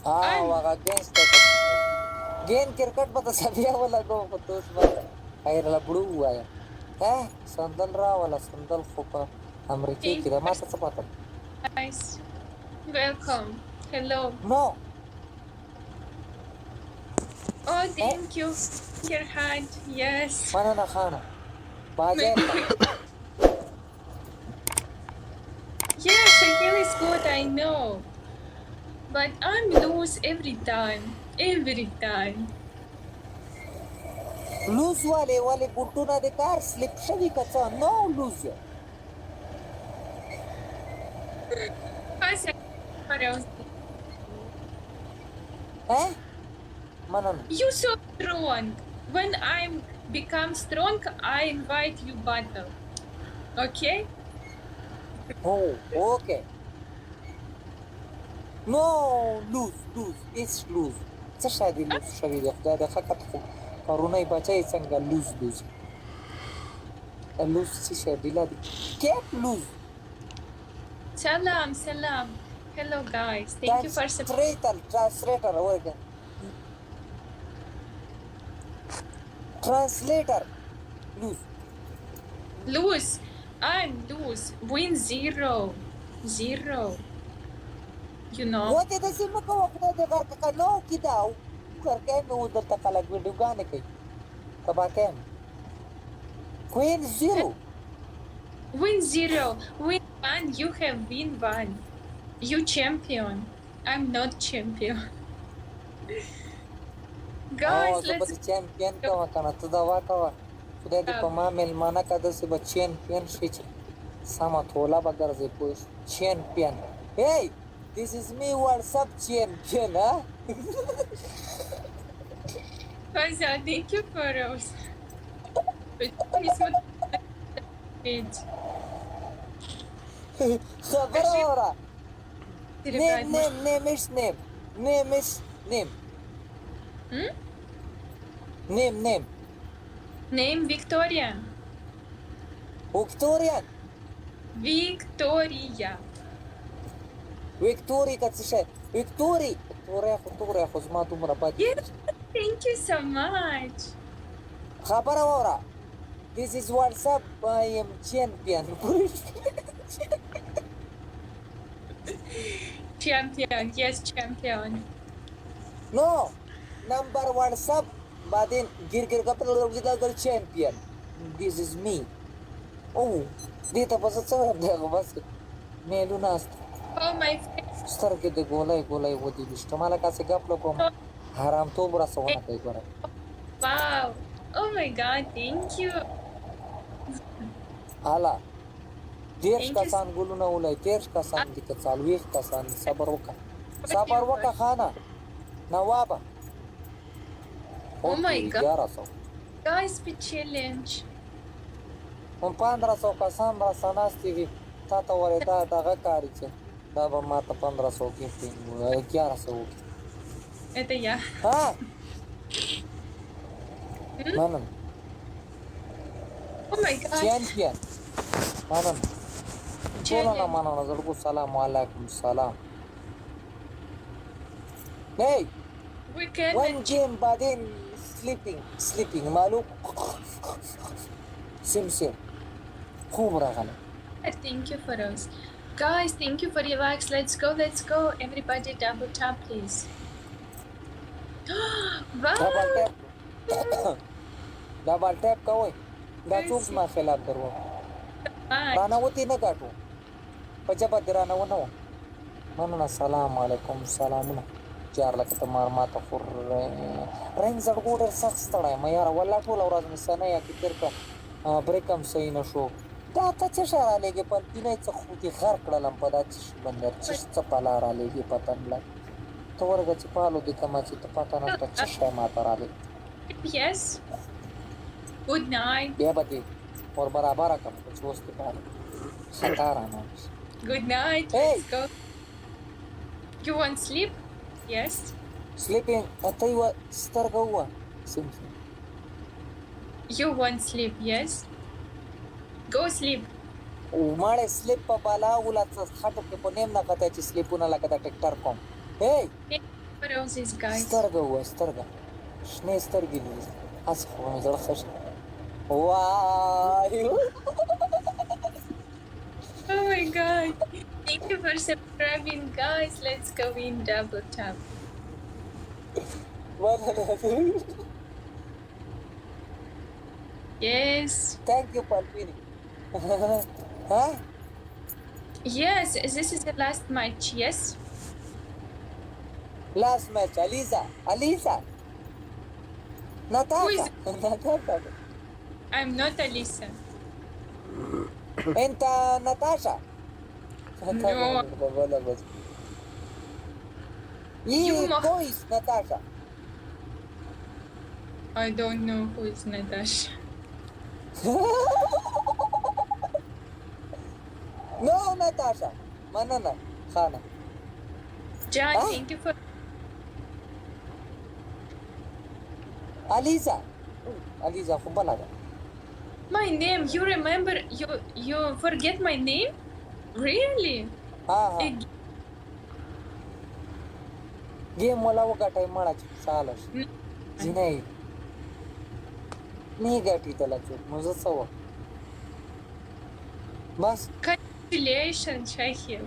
हाँ वागा गेंस तक गेंद क्रिकेट बता सभी वाला को तो उसमें खायरला बुड़ू हुआ है संदल रहा वाला संदल खोपा अमेरिकी की रमाता सपाता Guys, welcome. Hello. no Oh, thank you. Your hand. Yes. mana na khana bajar ka Yeah, Shakil is good, I know. But I'm lose every time. Every time. lose वाले बुट्टू ना दे कार स्लिप शवी का चा no lose mana na You so strong. When I'm become strong, I invite you battle. Okay? oh okay no lose it's lose څه شادي lose شوی دی خدای د فقط خو کارونه بچای څنګه lose lose څه شادي لا دي can't lose Salam, salam. Hello guys. Thank you for supporting. translator organ translator Lose. I'm lose. Win 0. 0. You know. वो ते दसी में को अपने दे घर का no किदा करके में उधर तक अलग वीडियो गाने के कबा के Queen 0 Win 0. Win 1. You have win 1. You champion. I'm not champion. Guys, let's champion का वकाना तो दवा का खुदा दे पमा मेलमाना का दसे ब champion शिच sama thola bagar ze push champion hey this is me world sub champion huh guys, thank you for us. خبر ورا name is name Name Victoria. Victoria का चीज़ Victoria खुश मातुम रबा Yes, thank you so much. खबर ورا this is WhatsApp I am champion Champion, yes, champion. no number WhatsApp بعدين गिर का champion this is me oh دي تبص تصور ده بس ميلو ناس Oh my friend. ستر کې د ګولای ودی استعمال کا څه غپ لکوم حرام تو برا سونه کوي ګره Wow. Oh my god, thank you. اعلی دیرش کسان ګلونه ولای دیرش کسان دي که څالويخ کسان صبر وکا خانه نوابه Oh my god. 1100 Guys, be challenge. هم 1500 کسان را سناستي دي تا ته ورته دغه کاری چې دا به ما ته 1500 کې 1100 Это я. ها نن Oh my god. champion نن ټولنا مننه زړه سلام علیکم سلام hey We can one game بعدين sleeping مالو سم خوب راغله Thank you for us. Guys, thank you for your likes. Let's go. Everybody double tap, please. Wow. double tap کوي دا څوک ما خلاف درو رانا وتی نه کاټو پچا درانه ونه مننه سلام علیکم سلامونه چار لکه تمار ما ته فر رنګ زړګوډر سخت ستړی مې یار ولا ټول ورځ مسنه یا کتر کا بریکم صحیح نشو دا ته څه شاره لګي په دینه څه خو دي غر کړلم په دا چې بندر چې څه پالا را لګي پتن لا تو ورګه چې پالو د کما چې ته پتا نه څه شې ما ته را لګي Yes. Good night. بیا به اور برابر کم چې اوس ته پاله خطر نه Good night. Hey. Let's go. You want sleep? Yes. sleeping ataywa stargawa sim You want sleep? Yes. Go sleep. وماړه سلیپ په بالا ولا څه خټو کې په نیم نه کته چې سلیپونه لکه د ټریکټر کوم hey What are all these guys? سترګه وه سترګه شنې سترګې دي هسې خو مې زړه ښه شو وای Oh my god. Thank you for subscribing, guys. Let's go in double tap. Yes. Thank you, Palpini. Huh? Yes, this is the last match, yes? Last match, Alisa. Natasha. Natasha. I'm not Alisa. انت ناتاشا كويس ناتاشا I don't know who is Natasha. No ناتاشا مننه خانه John, thank you for Alisa خو بلا ده my name. You remember? You forget my name? Really? ها game मला वगाटाय मळाची चालस जी नाही नाही गाठी त्याला चूक मग सव बस Congratulations, Shakil.